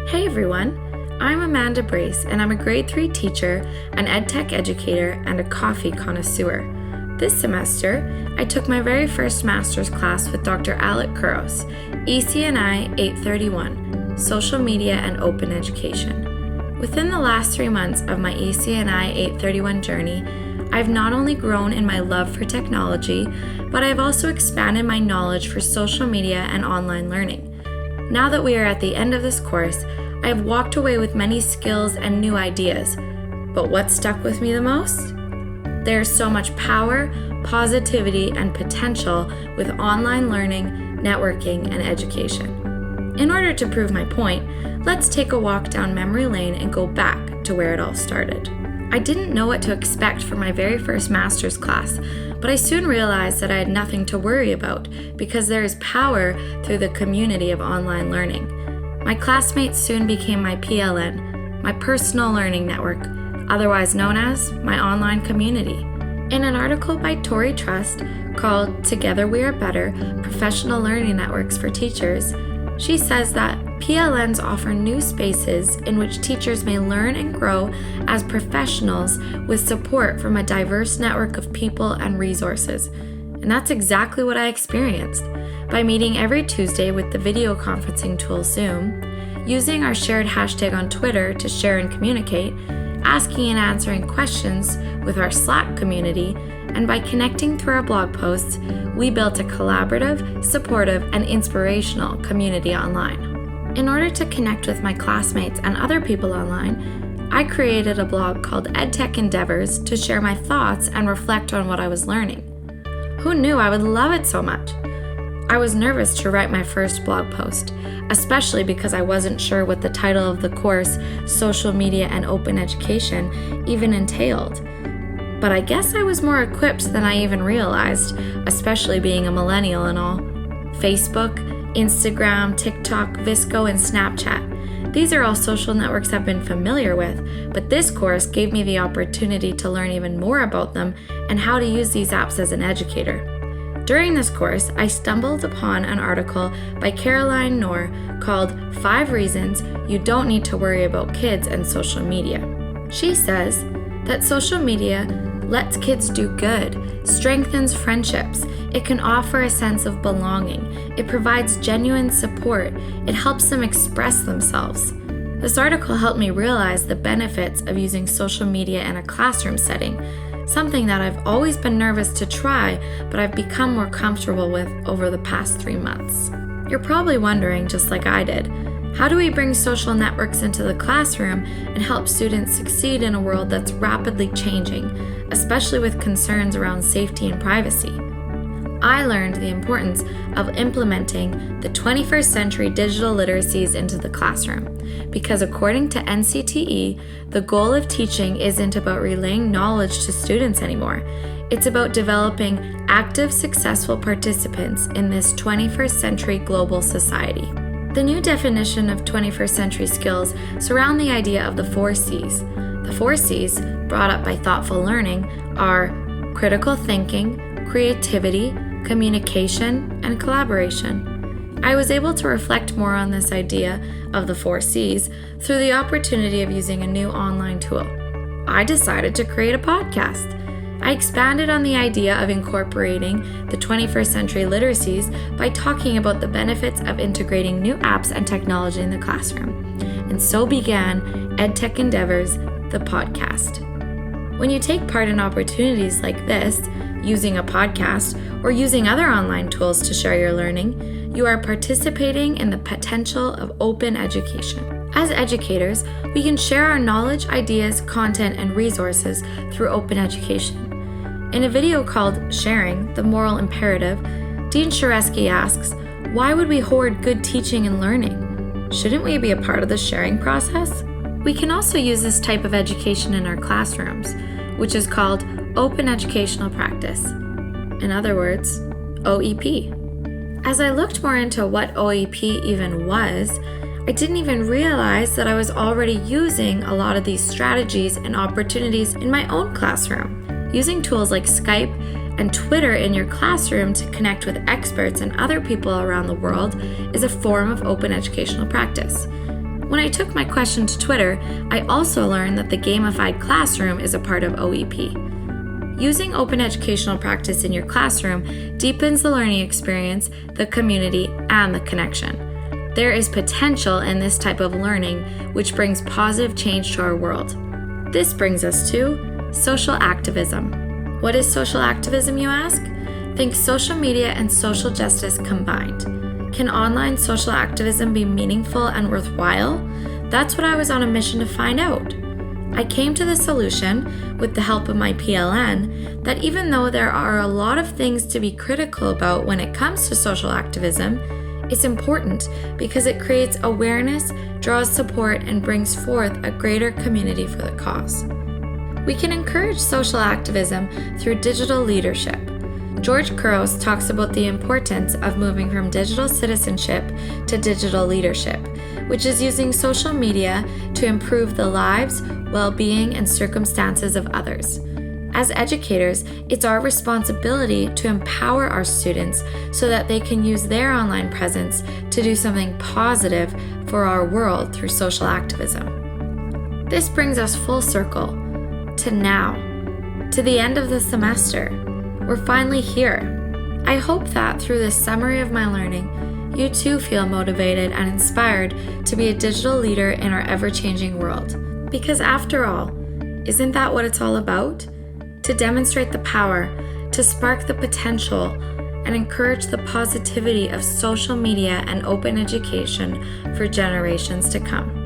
Hey everyone, I'm Amanda Brace and I'm a grade 3 teacher, an EdTech educator, and a coffee connoisseur. This semester, I took my very first master's class with Dr. Alec Kuros, EC&I 831, Social Media and Open Education. Within the last 3 months of my EC&I 831 journey, I've not only grown in my love for technology, but I've also expanded my knowledge for social media and online learning. Now that we are at the end of this course, I have walked away with many skills and new ideas. But what stuck with me the most? There is so much power, positivity, and potential with online learning, networking, and education. In order to prove my point, let's take a walk down memory lane and go back to where it all started. I didn't know what to expect for my very first master's class, but I soon realized that I had nothing to worry about because there is power through the community of online learning. My classmates soon became my PLN, my personal learning network, otherwise known as my online community. In an article by Tori Trust called Together We Are Better, Professional Learning Networks for Teachers, she says that PLNs offer new spaces in which teachers may learn and grow as professionals with support from a diverse network of people and resources. And that's exactly what I experienced. By meeting every Tuesday with the video conferencing tool Zoom, using our shared hashtag on Twitter to share and communicate, asking and answering questions with our Slack community, and by connecting through our blog posts, we built a collaborative, supportive, and inspirational community online. In order to connect with my classmates and other people online, I created a blog called EdTech Endeavors to share my thoughts and reflect on what I was learning. Who knew I would love it so much? I was nervous to write my first blog post, especially because I wasn't sure what the title of the course, Social Media and Open Education, even entailed. But I guess I was more equipped than I even realized, especially being a millennial and all. Facebook, Instagram, TikTok, Visco, and Snapchat. These are all social networks I've been familiar with, but this course gave me the opportunity to learn even more about them and how to use these apps as an educator. During this course, I stumbled upon an article by Caroline Knorr called 5 Reasons You Don't Need to Worry About Kids and Social Media. She says that social media lets kids do good, strengthens friendships, it can offer a sense of belonging, it provides genuine support, it helps them express themselves. This article helped me realize the benefits of using social media in a classroom setting, something that I've always been nervous to try, but I've become more comfortable with over the past 3 months. You're probably wondering, just like I did, how do we bring social networks into the classroom and help students succeed in a world that's rapidly changing, especially with concerns around safety and privacy? I learned the importance of implementing the 21st century digital literacies into the classroom, because according to NCTE, the goal of teaching isn't about relaying knowledge to students anymore. It's about developing active, successful participants in this 21st century global society. The new definition of 21st century skills surround the idea of the 4 C's. The 4 C's, brought up by Thoughtful Learning, are critical thinking, creativity, communication, and collaboration. I was able to reflect more on this idea of the 4 C's through the opportunity of using a new online tool. I decided to create a podcast. I expanded on the idea of incorporating the 21st century literacies by talking about the benefits of integrating new apps and technology in the classroom. And so began EdTech Endeavors, the podcast. When you take part in opportunities like this, using a podcast or using other online tools to share your learning, you are participating in the potential of open education. As educators, we can share our knowledge, ideas, content, and resources through open education. In a video called Sharing, the Moral Imperative, Dean Sharesky asks, why would we hoard good teaching and learning? Shouldn't we be a part of the sharing process? We can also use this type of education in our classrooms, which is called Open Educational Practice. In other words, OEP. As I looked more into what OEP even was, I didn't even realize that I was already using a lot of these strategies and opportunities in my own classroom. Using tools like Skype and Twitter in your classroom to connect with experts and other people around the world is a form of open educational practice. When I took my question to Twitter, I also learned that the gamified classroom is a part of OEP. Using open educational practice in your classroom deepens the learning experience, the community, and the connection. There is potential in this type of learning, which brings positive change to our world. This brings us to social activism. What is social activism, you ask? Think social media and social justice combined. Can online social activism be meaningful and worthwhile? That's what I was on a mission to find out. I came to the solution, with the help of my PLN, that even though there are a lot of things to be critical about when it comes to social activism, it's important because it creates awareness, draws support, and brings forth a greater community for the cause. We can encourage social activism through digital leadership. George Couros talks about the importance of moving from digital citizenship to digital leadership, which is using social media to improve the lives, well-being, and circumstances of others. As educators, it's our responsibility to empower our students so that they can use their online presence to do something positive for our world through social activism. This brings us full circle to now, to the end of the semester. We're finally here. I hope that through this summary of my learning, you too feel motivated and inspired to be a digital leader in our ever-changing world. Because after all, isn't that what it's all about? To demonstrate the power, to spark the potential, and encourage the positivity of social media and open education for generations to come.